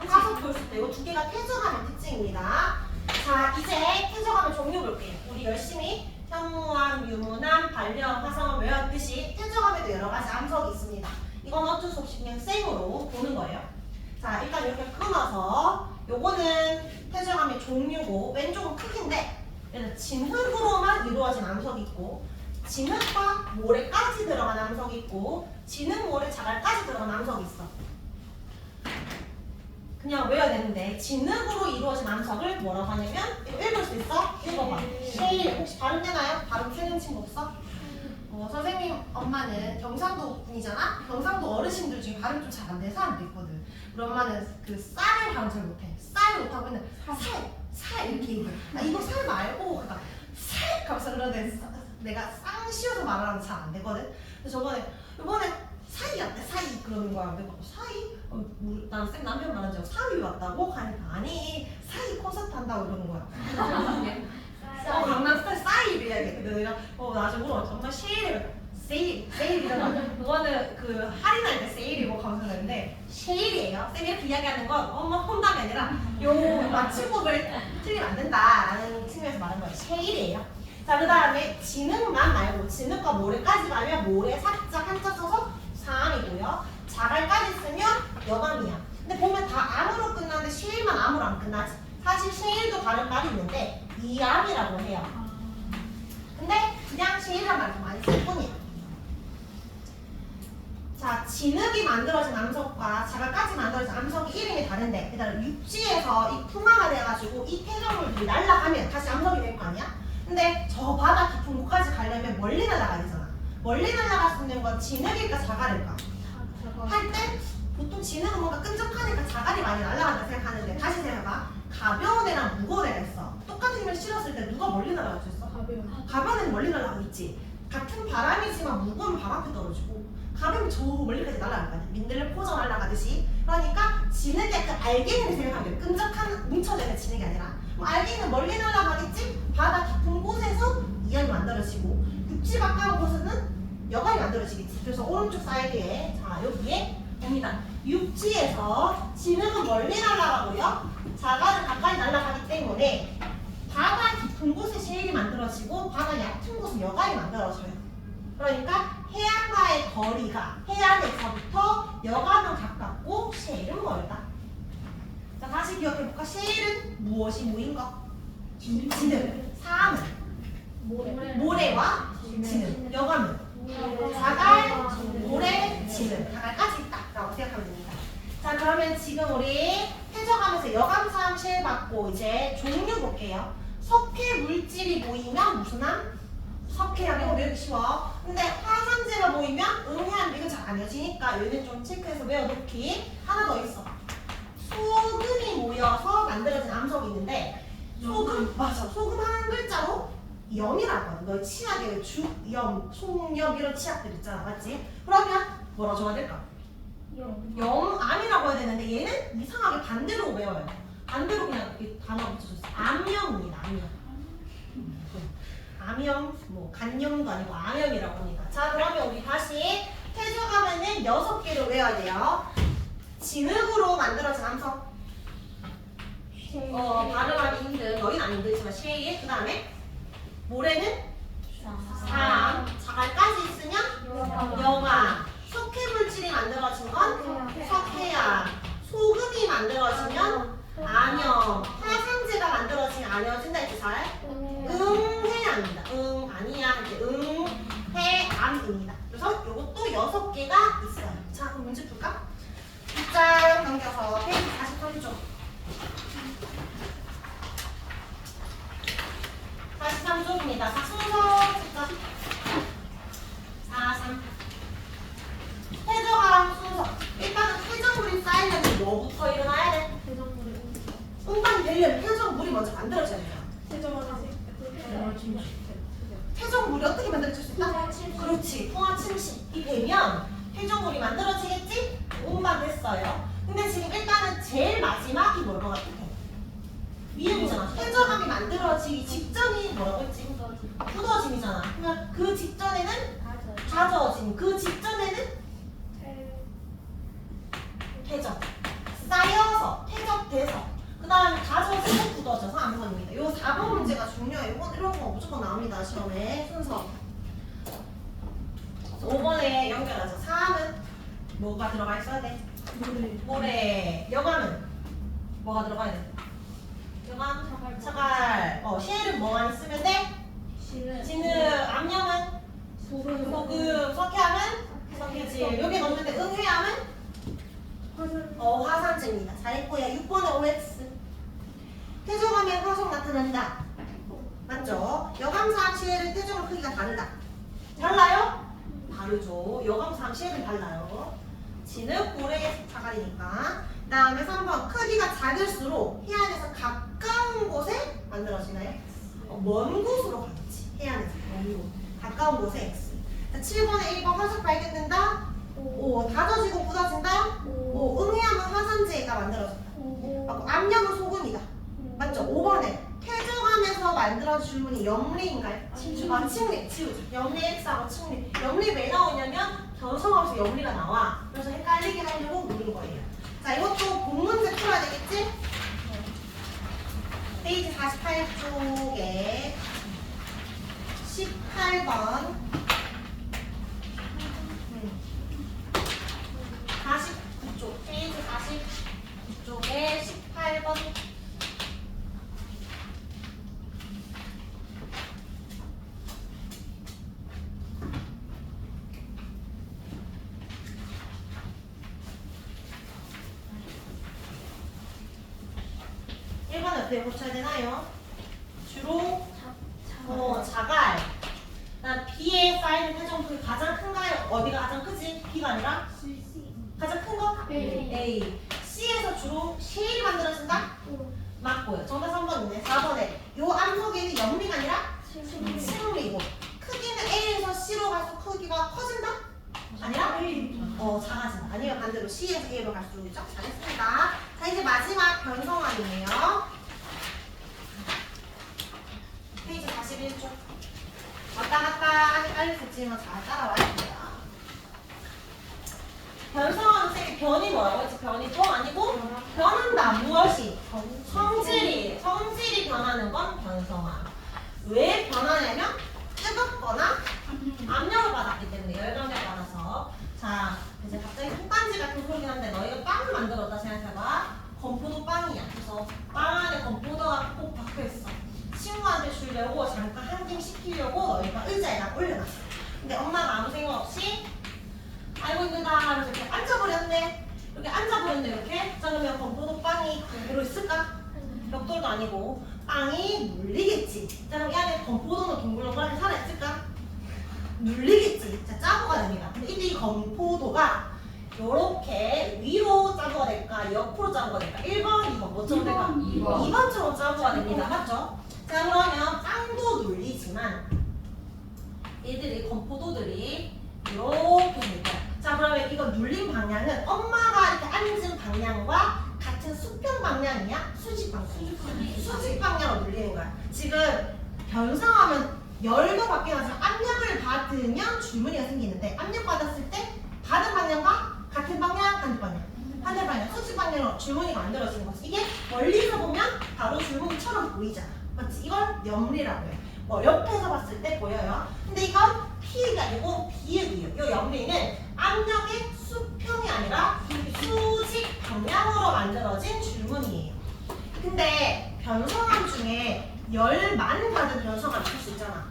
화석 볼 수 있다. 이거 두 개가 폐저감의 특징입니다. 자, 이제 폐저감의 종류 볼게요. 우리 열심히 현무암, 유문암, 발령, 화성암 외웠듯이 폐저감에도 여러 가지 암석이 있습니다. 이건 어쩔 수 없이 그냥 생으로 보는 거예요. 자, 일단 이렇게 끊어서 요거는 폐저감의 종류고 왼쪽은 크기인데 얘는 진흙으로만 이루어진 암석이 있고 진흙과 모래까지 들어간 암석이 있고 진흙, 모래, 자갈까지 들어간 암석이 있어. 그냥 외워야 되는데 진흙으로 이루어진 암석을 뭐라고 하냐면 이거 읽을 수 있어? 읽어봐. 쉐일. 혹시 발음 되나요? 발음 되는 친구 없어? 선생님 엄마는 경상도 분이잖아? 경상도 어르신들 중에 발음 좀 잘 안 되는 사람도 있거든. 우리 엄마는 그 쌀을 발음 잘 못해. 쌀 못하고 맨날 살 이렇게 얘기해. 이거 살 말고 그러니까 살 하면서 그러는데 내가 쌍 씌워서 말하면 잘 안 되거든. 그래서 이번에 사이 왔대. 사이 그러는 거야. 내가 사이? 난 쌤 남편 말한 적 사위 왔다고? 하니까 아니 사이 콘서트 한다고 이러는 거야. 강남 스타일 사이를 해야겠거든. 나중에 물어봤지. 엄마 세일이라고. 그거는 그 할인할 때 세일이고 감사했는데 세일이에요. 쌤이 이렇게 이야기하는 건 엄마 혼담이 아니라 요 맞춤법을 틀리면 안 된다라는 측면에서 말한 거예요. 세일이에요. 자, 그 다음에 진흙만 말고 진흙과 모래까지 가면 모래 살짝 한자 써서 사암이고요. 자갈까지 쓰면 여감이야. 근데 보면 다 암으로 끝나는데 쉐일만 암으로 안 끝나지. 사실 쉐일도 다른 말이 있는데 이암이라고 해요. 근데 그냥 쉐일이란 말도 많이 쓸 뿐이야. 자, 진흙이 만들어진 암석과 자갈까지 만들어진 암석이 이름이 다른데 그다음 육지에서 이 풍화가 돼가지고 이 폐적물들이 날아가면 다시 암석이 될 거 아니야? 근데 저 바다 깊은 곳까지 가려면 멀리 날아가야 되잖아. 멀리 날아갈 수 있는 건 진흙일까 자갈일까? 할 때 보통 진흙은 뭔가 끈적하니까 자갈이 많이 날아간다 생각하는데 다시 생각해봐. 가벼운 애랑 무거운 애가 있어. 똑같은 힘을 실었을 때 누가 멀리 날아갈 수 있어? 가벼운 애는 멀리 날아가겠지. 같은 바람이지만 무거운 바람 앞에 떨어지고 가벼우면 저 멀리까지 날아갈 거 아니야. 민들레 포져 날아가듯이. 그러니까 진흙이 약간 알갱이를 생각하면 끈적한 뭉쳐져 있는 진흙이 아니라 알갱이는 멀리 날아가겠지. 바다 깊은 곳에서 이암이 만들어지고 육지 가까운 곳에는 여갈이 만들어지겠지. 그래서 오른쪽 사이드에 자 여기에 봅니다. 육지에서 진흙은 멀리 날아가고요. 자갈은 가까이 날아가기 때문에 바다 깊은 곳에 쉐일이 만들어지고 바다 얕은 곳에 여갈이 만들어져요. 그러니까 해안과의 거리가 해안에서부터 여갈은 가깝고 쉐일은 멀다. 자, 다시 기억해볼까? 쉐일은 무엇이 모인 것? 진흙. 사암은 모래와 진흙. 여가면 자갈, 모래, 진흙. 자갈까지 있다라고 생각하면 됩니다. 자, 그러면 지금 우리 해적하면서 여감사함실 받고 이제 종류 볼게요. 석회 물질이 모이면 무슨 함? 석회함. 이거 외우기 쉬워. 근데 화산재가 모이면 음해함. 이거 잘 안 외워지니까 얘는 좀 체크해서 외워놓기. 하나 더 있어. 소금이 모여서 만들어진 암석이 있는데 소금, 맞아. 소금 한 글자로 염이라고 하는 너 치약에 죽염, 송염 이런 치약들 있잖아. 맞지? 그러면 뭐라고 적어야 될까? 염암이라고 해야 되는데 얘는 이상하게 반대로 외워요. 반대로 그냥 이 단어 붙여줬어요. 암염입니다. 암염. 암염, 뭐 간염도 아니고 암염이라고 합니다. 자, 그러면 우리 다시 퇴적하면은 6개를 외워야 돼요. 진흙으로 만들어진 암석. 발음하기 힘든, 너희는 안 힘들지만 쉐일. 그 다음에 모래는 상, 자갈까지 있으면 영암. 석회 물질이 만들어진 건 석회암. 소금이 만들어지면 암염. 화산재가 만들어지면 암염진다 이렇게 잘. 음해암입니다. 아니야. 이렇게 음해암입니다. 그래서 이것도 6개가 있어요. 자, 그럼 문제 풀까? 2장 넘겨서 페이지 43쪽. 43쪽입니다. 자, 순서 직접 43. 퇴적함 순서. 일단은 퇴적물이 쌓이려면 뭐부터 일어나야 돼? 운반이 되려면 퇴적물이 먼저 만들어져야 돼요. 퇴적물이 어떻게 만들어질 수 있다? 그렇지. 풍화 침식이 되면 퇴적물이 만들어지겠지? 운반됐어요. 근데 지금 일단은 제일 마지막이 뭘 것 같아? 미음이잖아. 퇴적함이 만들어지기 직전이 뭐라고 했지? 굳어짐이잖아. 그러면 그 직전에는 다져짐. 그 직전에는 퇴적. 쌓여서 퇴적돼서 그 다음에 다져서 굳어져서 암석입니다. 요 4번 문제가 중요해요. 이런 거 무조건 나옵니다. 시험에 순서. 5번에 연결하죠. 3은 뭐가 들어가 있어야 돼? 모래. 여감은 뭐가 들어가야 돼? 여감, 자갈. 쉘은 뭐만 쓰면 돼? 진흙. 암염은 소금. 석회암은 석회질. 여기 넣는데 응회암은 화산재입니다. 잘했고요. 6번에 OX. 퇴적하면 화석 나타난다. 맞죠? 여감사암 시에는 퇴적물 크기가 다르다. 달라요? 다르죠. 여감사암 시에는 달라요. 진흙, 모래, 자갈이니까. 그 다음에 3번. 크기가 작을수록 해안에서 가까운 곳에 만들어지나요? 먼 곳으로 가겠지. 해안에서 먼 곳. 가까운 곳에 X. 자, 7번에 1번 화석 발견된다. 다져지고 굳어진다. 응해하면 화산재가 만들어진다. 암염은 소금이다. 맞죠? 5번에 퇴적함에서 만들어진 줄무늬 염리인가요? 칭리. 지우자. 염리 X하고 칭리. 염리 왜 나오냐면 변성하면서 염리가 나와. 그래서 헷갈리게 하려고 누른 거예요. 자, 이것도 본문제 풀어야 되겠지? 페이지 48쪽에 18번 49쪽, 페이지 49쪽에 18번. 어떻게 고쳐야 되나요? 주로 자갈. B에 쌓이는 퇴적물이 가장 큰가요? 어디가 가장 크지? B가 아니라? 가장 큰 거? A. C에서 주로 쉘이 만들어진다? 맞고요. 정답 3번이네. 4번에 요 암석에는 염리가 아니라 칭리고. 크기는 A에서 C로 갈수록 크기가 커진다? 아니라? 작아진다. 아니면 반대로 C에서 A로 갈수록 있죠? 잘했습니다. 자, 이제 마지막 변성함이에요. 페이지 41쪽. 왔다 갔다 헷갈릴 수 있지만 잘 따라와야 돼요. 변성하는 쌤이 변이 뭐라고 했지? 변이 또 아니고 변한다. 무엇이? 성질이 변하는 건 변성함. 왜 변하냐면 뜨겁거나 압력을 받았기 때문에 열감을 받아서. 자, 이제 갑자기 톡간지 같은 소리긴 한데 너희가 빵을 만들었다 생각해봐. 건포도 빵이야. 그래서 빵 안에 건포도가 꼭 박혀있어. 친구한테 주려고 잠깐 한김 시키려고 너희가 의자에다 올려놨어. 근데 엄마가 아무 생각 없이 아이고 힘들다 하면서 이렇게 앉아버렸네. 이렇게 앉아버렸네 이렇게. 자 그러면 건포도 빵이 그대로 있을까? 벽돌도 아니고 빵이 눌리겠지. 자 그럼 이 안에 건포도는 동글동글하게 살아있을까? 눌리겠지. 자 짜부가 됩니다. 근데 이때 이 건포도가 요렇게 위로 짜부가 될까? 옆으로 짜부가 될까? 1번, 2번 뭐처럼 될까? 2번처럼 짜부가 됩니다. 맞죠? 자 그러면 빵도 눌리지만 얘들이 건포도들이 이렇게 될 거야. 자 그러면 이거 눌린 방향은 엄마가 이렇게 앉은 방향과 같은 수평 방향이야? 수직 방향? 수직 방향으로 눌리는 거야. 지금 변성하면 열도 바뀌긴 하지만 압력을 받으면 줄무늬가 생기는데 압력 받았을 때 받은 방향과 같은 방향, 반대 방향. 반대 방향, 수직 방향으로 줄무늬가 만들어지는 거지. 이게 멀리서 보면 바로 줄무늬처럼 보이잖아. 맞지? 이걸 염리라고 해. 뭐 옆에서 봤을 때 보여요. 근데 이건 P가 아니고 비읍이에요. 이 염리는 압력의 수평이 아니라 수직 방향으로 만들어진 줄무늬예요. 근데 변성함 중에 열만 받은 변성함이 있을 수 있잖아.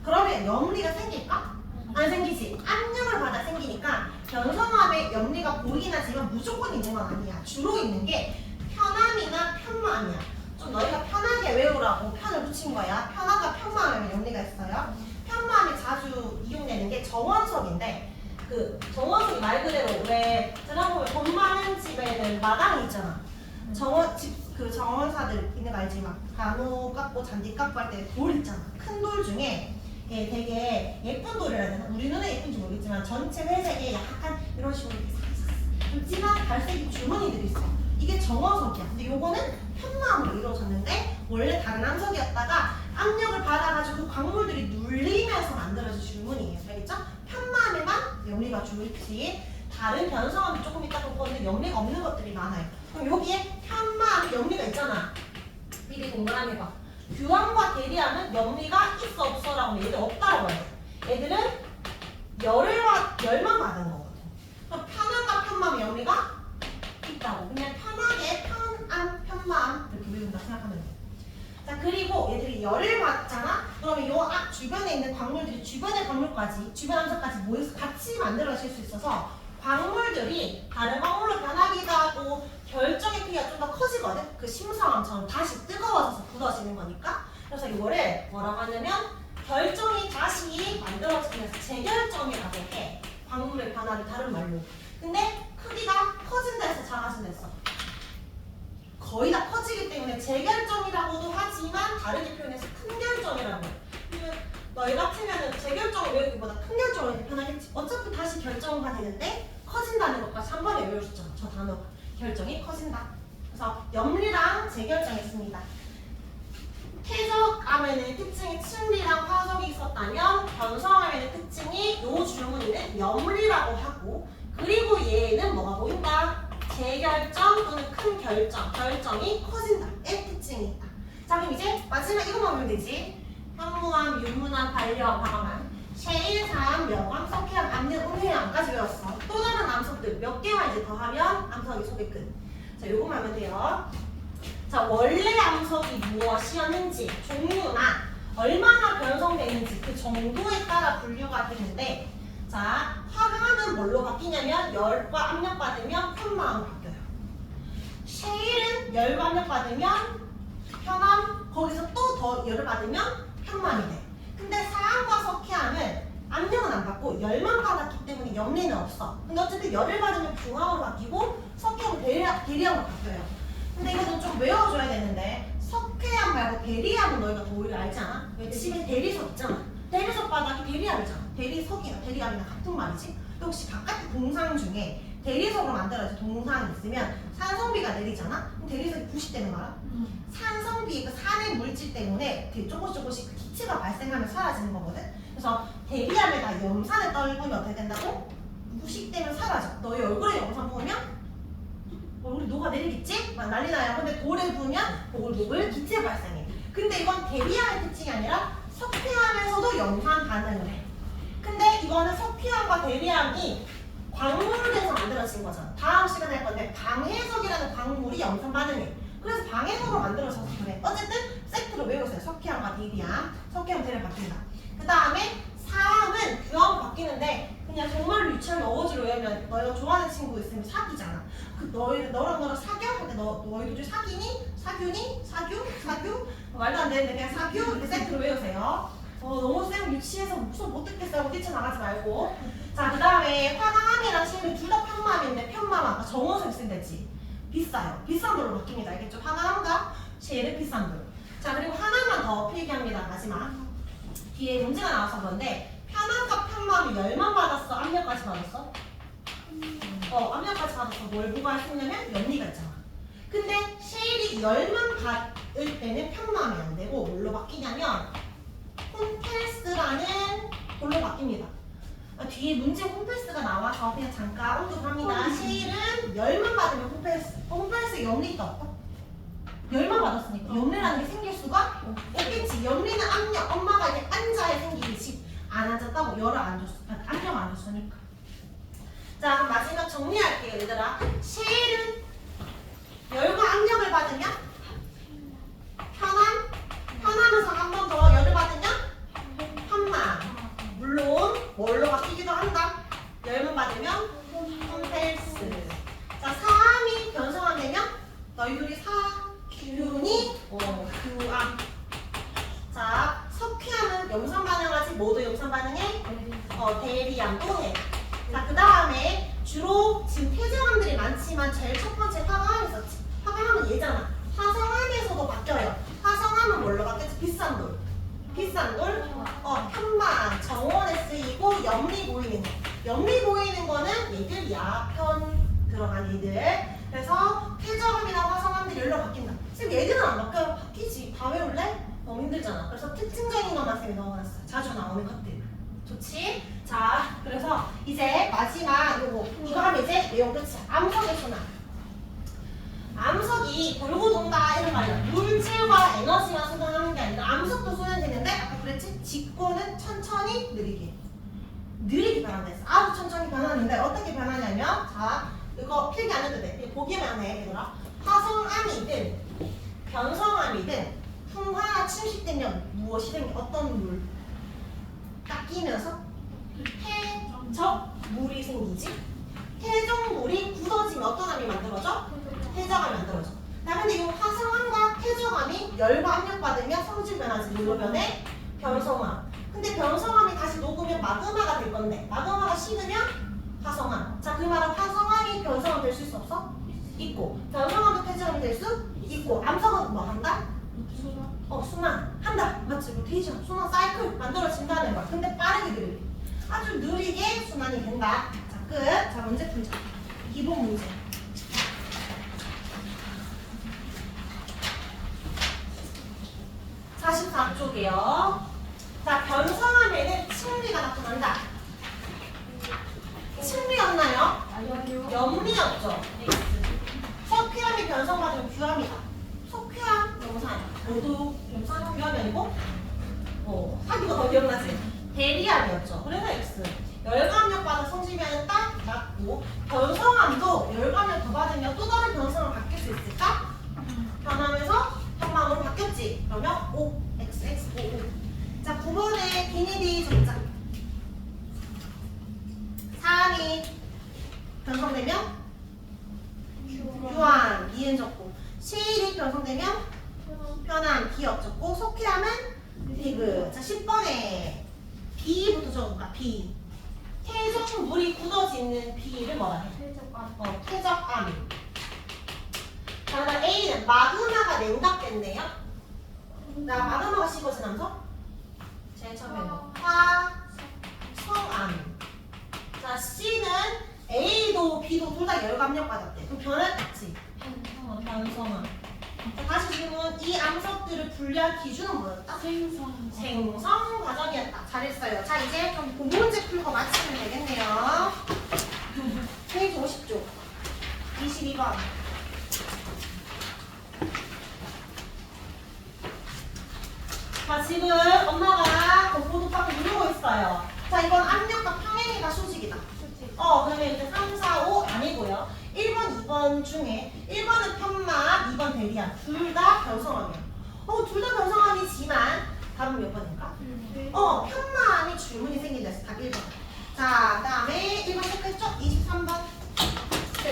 그러면 염리가 생길까? 안 생기지. 압력을 받아 생기니까 변성함에 염리가 보이긴 하지만 무조건 있는 건 아니야. 주로 있는 게 편함이나 편마함이야. 좀 너희가 편하게 외우라고 편을 붙인 거야. 편함과 편마함에 염리가 있어요. 편마함이 자주 이용되는 게 정원석인데 그 정원석이 말 그대로 왜 들어보면 돈 많은 집에는 마당이 있잖아. 그 정원사들 있는 거 알지? 막 간호 깎고 잔디 깎고 할 때 돌 있잖아. 큰 돌 중에 되게 예쁜 돌이라 해야 되나? 우리 눈에 예쁜지 모르겠지만 전체 회색에 약간 이런 식으로 좀 진한 갈색이 주머니들이 있어. 이게 정원석이야. 근데 요거는 편마음으로 이루어졌는데 원래 다른 암석이었다가 압력을 받아가지고 그 광물들이 눌리면서 만들어진 줄무늬예요. 알겠죠? 편마음에만 염리가 주로 있지. 다른 변성함이 조금 있다 볼 건데 염리가 없는 것들이 많아요. 그럼 여기에 편마함 염리가 있잖아. 미리 동그라미 봐. 규함과 대리함은 염리가 있어 없어라고 하면 얘들 없다고 해요. 얘들은 열만 받은 거거든. 그럼 편함과 편마함의 염리가 있다고. 그냥 편하게 편암, 편마함 이렇게 외운다 생각하면 돼. 자 그리고 얘들이 열을 받잖아. 그러면 요 주변에 있는 광물들이 주변의 광물까지 주변 함석까지 모여서 같이 만들어질 수 있어서 광물들이 다른 광물로 변하기도 하고 결정의 크기가 좀 더 커지거든. 그 심성암처럼 다시 뜨거워져서 굳어지는 거니까. 그래서 이거를 뭐라고 하냐면 결정이 다시 만들어지면서 재결정이라고 해. 광물의 변화를 다른 말로. 근데 크기가 커진다 해서 작아진다 했어. 거의 다 커지기 때문에 재결정이라고도 하지만 다르게 표현해서 큰 결정이라고 해. 그러면 너희 같으면 재결정을 외우기보다 큰 결정을 이렇게 편하겠지. 어차피 다시 결정가 되는데 커진다는 것까지 한 번에 외울 수 있잖아. 저 단어가. 결정이 커진다. 그래서 염리랑 재결정이 있습니다. 태적암에는 특징이 층리랑 화석이 있었다면 변성암에는 특징이 요 줄무늬는 염리라고 하고 그리고 얘는 뭐가 보인다? 재결정 또는 큰 결정, 결정이 커진다의 특징이 있다. 자 그럼 이제 마지막 이것만 보면 되지. 현무암, 윤무암, 반려암, 방암암, 셰일사암, 묘암, 석회암, 암내, 음해암까지 외웠어. 또 다른 암석들 몇 개만 이제 더하면 암석이 소개 끝. 자 요거만 하면 돼요. 자 원래 암석이 무엇이었는지, 종류나 얼마나 변성되는지 그 정도에 따라 분류가 되는데 자 화강암은 뭘로 바뀌냐면 열과 압력 받으면 편마음으로 바뀌어요. 셰일은 열과 압력 받으면 편암, 거기서 또 더 열을 받으면 편마음이 돼. 근데 사암과 석회암은 압력은 안 받고 열만 받았기 때문에 염리는 없어. 근데 어쨌든 열을 받으면 중암으로 바뀌고 석회암은 대리암으로 바뀌어요. 근데 이것도 좀 외워줘야 되는데 석회암 말고 대리암은 너희가 더 오히려 알지 않아? 왜 집에 대리석 있잖아. 대리석 바닥이 대리암이잖아. 대리석이나 대리암이나 같은 말이지. 또 혹시 바깥 동상 중에 대리석으로 만들어진 동상이 있으면 산성비가 내리잖아? 그럼 대리석이 부식되는 거야? 산성비, 그 산의 물질 때문에 조금씩 그 기체가 발생하면 사라지는 거거든? 그래서 대리암에다 염산을 떨구면 어떻게 된다고? 부식되면 사라져. 너희 얼굴에 영상 보면 얼굴이 녹아내리겠지? 막 난리 나요. 근데 돌에 부으면 보글보글 기체 발생해. 근데 이건 대리암의 특징이 아니라 석회암에서도 염산 반응을 해. 근데 이거는 석회암과 대리암이 광물에서 만들어진 거잖아. 다음 시간에 할 건데 방해석이라는 광물이 염산 반응해. 그래서 방해석으로 만들어져서 그래. 어쨌든 세트로 외우세요. 석회암과 대리암. 석회암 대리암 바뀐다. 그 다음에 사암은 규하로 바뀌는데 그냥 정말 유치하게 어거지로 외우면 너희가 좋아하는 친구 있으면 사귀잖아. 그 너랑 사겨? 근데 너희들 사귀니? 사규니? 사규? 말도 안 되는데 그냥 사규 이렇게 세트로 외우세요. 너무 쌤 유치해서 무슨 못 듣겠어요. 뛰쳐나가지 말고. 자, 그 다음에 화강암이랑 실은 둘 다 편맘인데 편맘 아까 정원석 쓴댔지. 비싸요. 비싼 돌로 바뀝니다. 알겠죠? 화강암과 실은 비싼 돌. 자, 그리고 하나만 더 필기합니다. 마지막. 뒤에 문제가 나와서 그런데 편암과 편맘이 열만 받았어? 압력까지 받았어? 압력까지 받았어. 뭘 보고 할 수 있냐면 염리가 있잖아. 근데 쉐일이 열만 받을 때는 편맘이 안 되고 뭘로 바뀌냐면 홈펠스라는 걸로 바뀝니다. 뒤에 문제 홈펠스가 나와서 그냥 잠깐 언급합니다. 쉐일은 열만 받으면 홈펠스 염리 있다 없다? 열만 받았으니까 염리라는 게 생길 수가 없겠지. 염리는 압력, 엄마가 이렇게 앉아야 생기겠지. 안 앉았다고 열을 안 줬어. 압력 안 줬으니까. 자, 그럼 마지막 정리할게요, 얘들아. 쉐일은 열과 압력을 받으면 편하면서 한 번 더 열을 받으면 편맘. 물론 뭘로 바뀌기도 한다. 열만 받으면 홈펠스. 자, 사암이 변성하면 너희들이 사균이 규암. 자, 석회암은 염산 반응하지 뭐도 염산 반응해? 대리암도 해. 자, 그 다음에 주로 지금 태정암들이 많지만 제일 첫 번째 화강암이 있었지. 화강암은 얘잖아. 화성암에서도 바뀌어요. 화성암은 뭘로 바뀌었지? 비싼 돌. 편만, 정원에 쓰이고 염리 보이는 거. 염리 보이는 거는 얘들 야편 들어간 얘들. 그래서 태정암이나 화성암들이 열로 바뀐다. 지금 얘들은 안 바뀌어요. 바뀌지. 다 외울래? 너무 힘들잖아. 그래서 특징적인 것만 쌤이 넣어놨어요. 자주 나오는 것들. 좋지? 자, 그래서 이제 마지막 이거 하면 이제 내용 끝이야. 암석의 순환. 암석이 돌고 돈다 이런 말이야. 물질과 에너지만 순환하는 게 아니라 암석도 순환되는데 아까 그랬지? 직고는 천천히 느리게 변한다 했어. 아주 천천히 변하는데 어떻게 변하냐면 자, 이거 필기 안 해도 돼. 보기만 해 얘들아. 화성암이든 변성암이든 풍화나 침식되면 무엇이 생겨? 어떤 물? 깎이면서 퇴적물이 생기지. 퇴적물이 굳어지면 어떤 암이 만들어져? 퇴적암이 만들어져. 나 근데 이 화성암과 퇴적암이 열과 압력 받으면 성질 변하지. 뭘로 변해? 변성암. 근데 변성암이 다시 녹으면 마그마가 될 건데 마그마가 식으면 화성암. 자, 그 말은 화성암이 변성암 될 수 있어 없어? 있고 변성암도 퇴적암이 될 수 있고 암석은 뭐 한다? 순환 한다. 맞지? 로테이션, 순환 사이클 만들어진다는 거야. 근데 빠르게 느리게. 아주 느리게 순환이 된다. 자, 끝. 자, 문제 풀자. 기본 문제. 44쪽이요. 자, 변성암에는 층리가 나타난다. 층리였나요? 염리였죠. 석회암이 변성받으면 규암이다. 석회암 염산. 모두 염산 규암이 아니고 사기가 더 기억나지? 대리암이었죠. 그래서 X. 열감력 받아 성질변은 딱 맞고 변성암도 열감력 더 받으면 또 다른 변성을 바뀔 수 있을까? 변하면서 현망으로 바뀌었지. 그러면 O, X, X, O, O. 자, 9번에 비닐이 적자. 사암이 변성되면 규암, 이은 적고 시일이 변성되면 편암, 기억 적고 속회암은 디귿. 자, 10번에 B부터 적어볼까? B. 퇴적물이 굳어지는 B를 뭐라 해? 퇴적암. 자, 그다음 A는 마그마가 냉각됐네요. 나 마그마가 식어진 암석? 제일 처음에 화성암. 자, C는 A도 B도 둘 다 열감력 받았대. 그럼 변했지? 변성암. 자, 다시 질문. 이 암석들을 분류할 기준은 뭐였다? 생성 과정이었다. 잘했어요. 자, 이제 그럼 문제 풀고 마치면 되겠네요. 페이지 50쪽 22번. 자, 지금 엄마가 공포도빵을 누르고 있어요. 자, 이건 압력과 평행이다, 수직이다. 그러면 이제 3, 4, 5 아니고요. 1번, 2번 중에 1번은 편마, 2번 대리야. 둘 다 변성함이야. 둘 다 변성함이지만 답은 몇 번일까? 편만이 줄무늬 생긴다. 답 1번. 자, 그 다음에 1번 체크했죠? 23번.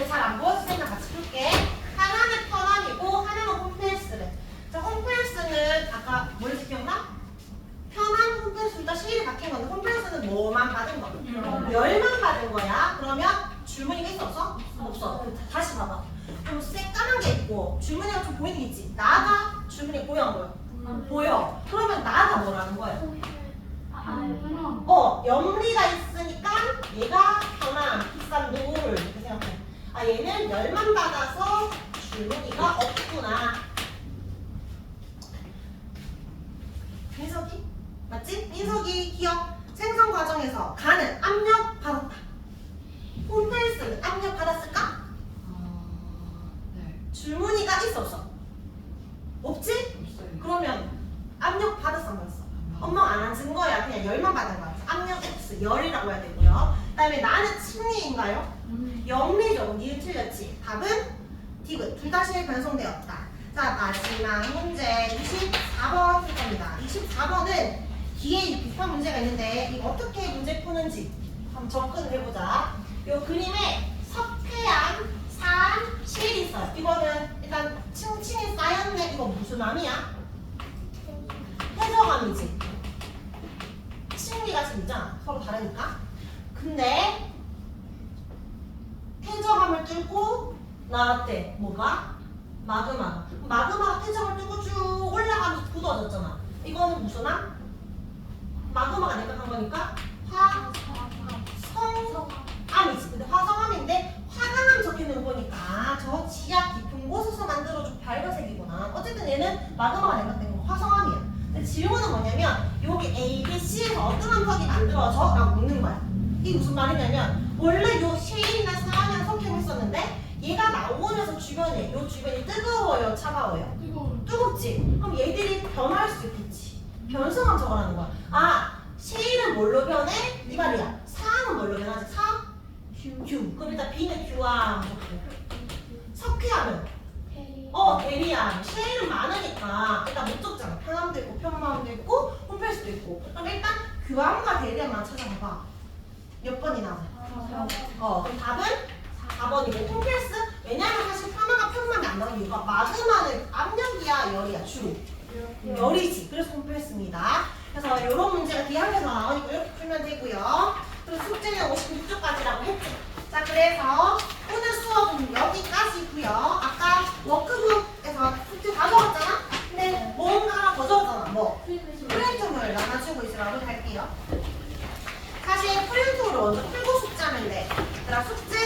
잘 안 보여서 생각 같이 풀게. 하나는 편함이고 하나는 홈페이스래. 자, 홈페이스는 아까 뭐였지 기억나? 편함, 홈페이스 둘 다 시일이 바뀐 건데 홈페이스는 뭐만 받은 거? 열만 받은 거야. 그러면 줄무늬가 있어? 없어. 다시 봐봐. 좀 새까만 게 있고 줄무늬가 좀 보이는 게 있지. 나가 줄무늬 보여 안 보여? 보여. 그러면 나가 뭐라는 거야? 염리가 있으니까 얘가 편함, 비싼 노을 이렇게 생각해. 얘는 열만 받아서 줄무늬가 없구나. 민석이? 맞지? 민석이 기억. 생성 과정에서 가는 압력 받았다. 홈페이스는 압력 받았을까? 네. 줄무늬가 있어 없어? 없지? 없어요. 그러면 압력 받았어 안 받았어? 엄마 안 앉은 거야. 그냥 열만 받은 거야. 압력 X 열이라고 해야 되고요. 그 다음에 나는 침리인가요? 염리죠. 니은 틀렸지. 답은 디귿. 둘 다 실변성되었다. 자, 마지막 문제 24번 풀 겁니다. 24번은 뒤에 비슷한 문제가 있는데 이거 어떻게 문제 푸는지 한번 접근을 해보자. 이 그림에 석회암, 산, 실이 있어요. 이거는 일단 층층이 쌓였네. 이거 무슨 암이야? 해저암이지. 층리가 지금 있잖아. 서로 다르니까. 근데 퇴적암을 뚫고 나왔대. 뭐가? 마그마가. 마그마가 퇴적을 뚫고 쭉 올라가면서 굳어졌잖아. 이거는 무슨 암? 마그마가 내각한 거니까 화성암이지. 근데 화성암인데 화강암 적혀있는 거 보니까 저 지하 깊은 곳에서 만들어준 밝은색이구나. 어쨌든 얘는 마그마가 내각된 거 화성암이야. 근데 질문은 뭐냐면 여기 A, B, C에서 어떤 암석이 만들어져? 라고 묻는 거야. 이게 무슨 말이냐면 원래 요 쉐일이나 사안이랑 석회했었는데 얘가 나오면서 주변에 요 주변이 뜨거워요, 차가워요? 뜨겁지? 그럼 얘들이 변할 수 있겠지. 변성함 적어라는 거야. 쉐일은 뭘로 변해? 이 말이야. 사암은 뭘로 변하지? Q. 그럼 일단 B는 Q암 적고. 석회암은? 대리암. 쉐일은 많으니까 일단 못 적잖아. 편암도 있고 편마암도 있고 홈페이스도 있고. 그럼 일단 Q암과 대리암만 찾아봐봐. 몇 번이 나와? 그럼 답은 4번이고 홈페이스? 왜냐면 사실 편마가 편마이 안 나오는 이유가 마그마는 압력이야 열이야 주로? 열이지. 그래서 홈페이스입니다. 그래서 이런 문제가 뒤학에서 나오니까 이렇게 풀면 되고요. 그리고 숙제는 56쪽까지라고 했지. 자, 그래서 오늘 수업은 여기까지고요. 아까 워크북에서 숙제 다 적었잖아? 근데 뭔가 하나 더 적었잖아. 뭐? 프린트물 나눠주고 있으라고 할게요. 사실 프린트물을 먼저 풀고 숙제하면 돼. 얘들아 숙제